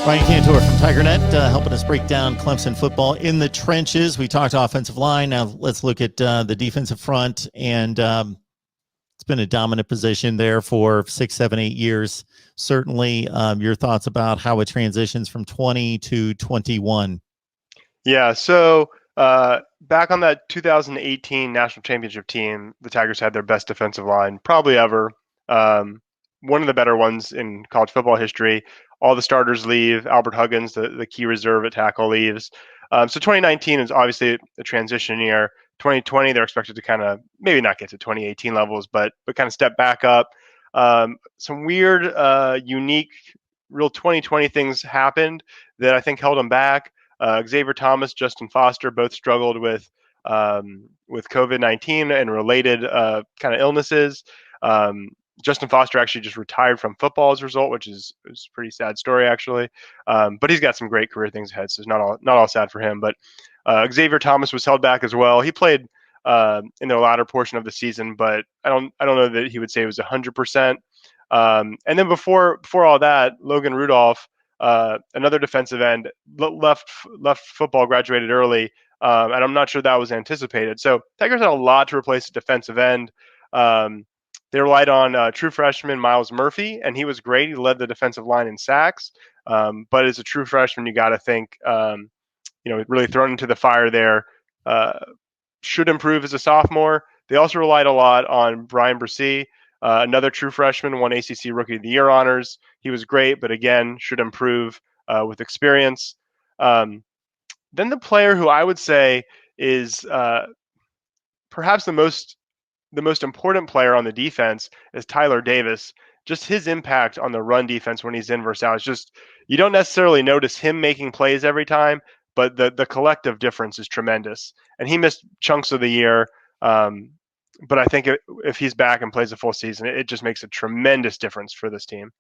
Ryan Cantor from TigerNet helping us break down Clemson football in the trenches. We talked offensive line. Now let's look at the defensive front. And it's been a dominant position there for 6, 7, 8 years. Certainly your thoughts about how it transitions from 20 to 21. Yeah, so back on that 2018 national championship team, the Tigers had their best defensive line probably ever. One of the better ones in college football history. All the starters leave. Albert Huggins, the key reserve at tackle, leaves. So 2019 is obviously a transition year. 2020, they're expected to kind of maybe not get to 2018 levels, but kind of step back up. Some weird, unique, real 2020 things happened that I think held them back. Xavier Thomas, Justin Foster both struggled with COVID-19 and related kind of illnesses. Justin Foster actually just retired from football as a result, which is a pretty sad story actually. But he's got some great career things ahead, so it's not all sad for him. But Xavier Thomas was held back as well. He played in the latter portion of the season, but I don't know that he would say it was 100%. And then before all that, Logan Rudolph, another defensive end, left football, graduated early, and I'm not sure that was anticipated. So Tigers had a lot to replace a defensive end. They relied on true freshman Myles Murphy, and he was great. He led the defensive line in sacks. But as a true freshman, you got to think, really thrown into the fire there. Should improve as a sophomore. They also relied a lot on Brian Bresee, another true freshman, won ACC Rookie of the Year honors. He was great, but again, should improve with experience. Then the player who I would say is perhaps the most important player on the defense is Tyler Davis. Just his impact on the run defense when he's in versus out. It's just, you don't necessarily notice him making plays every time, but the collective difference is tremendous. And he missed chunks of the year. But I think if he's back and plays a full season, it just makes a tremendous difference for this team.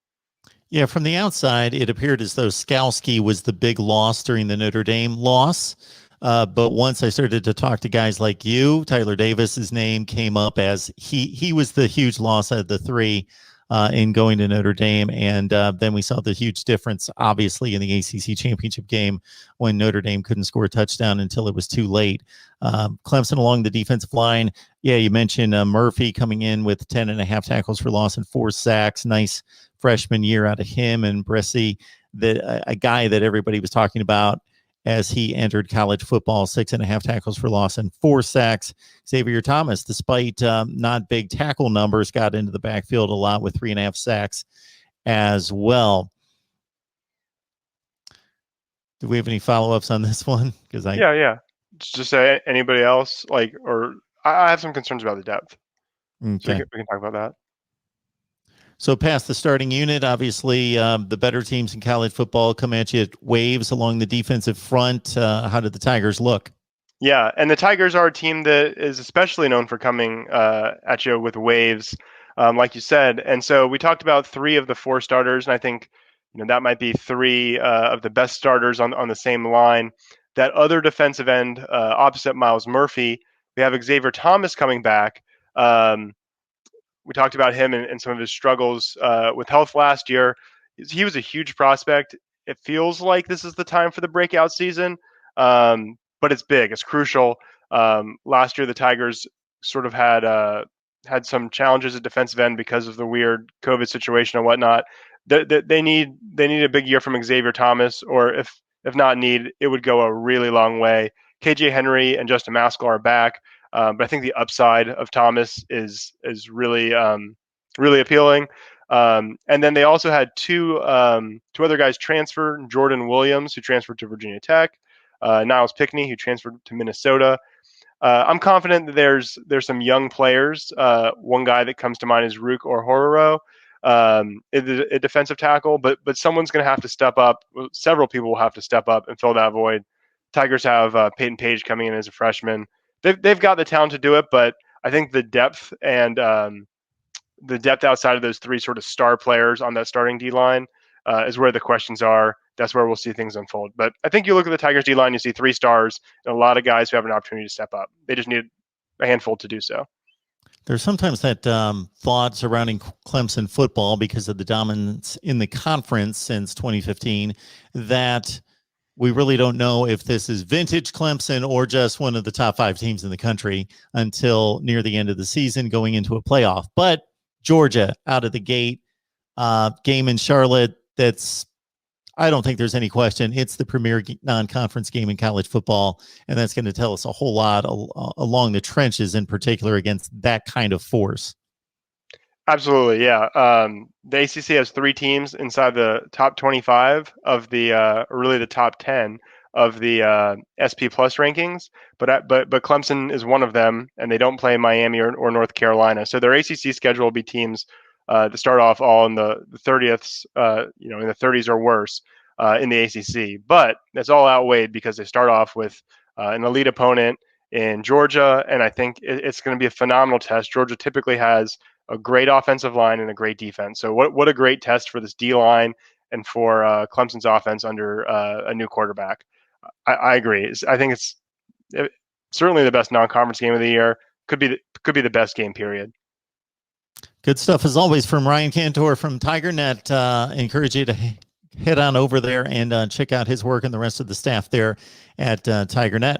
Yeah, from the outside, it appeared as though Skalski was the big loss during the Notre Dame loss. But once I started to talk to guys like you, Tyler Davis's name came up as he was the huge loss out of the three in going to Notre Dame. And then we saw the huge difference, obviously, in the ACC championship game when Notre Dame couldn't score a touchdown until it was too late. Clemson along the defensive line. Yeah, you mentioned Murphy coming in with 10.5 tackles for loss and 4 sacks. Nice freshman year out of him. And Bresee, a guy that everybody was talking about as he entered college football, 6.5 tackles for loss and 4 sacks. Xavier Thomas, despite not big tackle numbers, got into the backfield a lot with 3.5 sacks as well. Do we have any follow-ups on this one? Yeah. Just say anybody else, or I have some concerns about the depth. Okay. So we can talk about that. So past the starting unit, obviously the better teams in college football come at you at waves along the defensive front. How did the Tigers look? Yeah, and the Tigers are a team that is especially known for coming at you with waves, like you said. And so we talked about 3 of the 4 starters, and I think that might be 3 of the best starters on the same line. That other defensive end opposite Myles Murphy, we have Xavier Thomas coming back. We talked about him and some of his struggles with health last year. He was a huge prospect. It feels like this is the time for the breakout season, but it's big. It's crucial. Last year, the Tigers sort of had some challenges at defensive end because of the weird COVID situation and whatnot. They need a big year from Xavier Thomas, or if not need, it would go a really long way. KJ Henry and Justin Maskell are back. But I think the upside of Thomas is really really appealing. And then they also had two other guys transfer: Jordan Williams, who transferred to Virginia Tech, Niles Pickney, who transferred to Minnesota. I'm confident that there's some young players. One guy that comes to mind is Rook Orhororo, a defensive tackle, but someone's going to have to step up. Several people will have to step up and fill that void. Tigers have Peyton Page coming in as a freshman. They've got the talent to do it, but I think the depth and the depth outside of those 3 sort of star players on that starting D line is where the questions are. That's where we'll see things unfold. But I think you look at the Tigers D line, you see 3 stars and a lot of guys who have an opportunity to step up. They just need a handful to do so. There's sometimes that thought surrounding Clemson football because of the dominance in the conference since 2015 that we really don't know if this is vintage Clemson or just one of the top 5 teams in the country until near the end of the season going into a playoff. But Georgia out of the gate, game in Charlotte, I don't think there's any question. It's the premier non-conference game in college football, and that's going to tell us a whole lot along the trenches in particular against that kind of force. Absolutely, yeah. The ACC has 3 teams inside the top 25 of really the top 10 of the SP Plus rankings, but Clemson is one of them, and they don't play Miami or North Carolina. So their ACC schedule will be teams that start off all in the 30th, in the 30s or worse in the ACC. But that's all outweighed because they start off with an elite opponent in Georgia, and I think it's going to be a phenomenal test. Georgia typically has a great offensive line and a great defense. So what a great test for this D line and for Clemson's offense under a new quarterback. I agree. I think it's certainly the best non-conference game of the year. Could be the best game, period. Good stuff as always from Ryan Cantor from TigerNet. Encourage you to head on over there and check out his work and the rest of the staff there at TigerNet.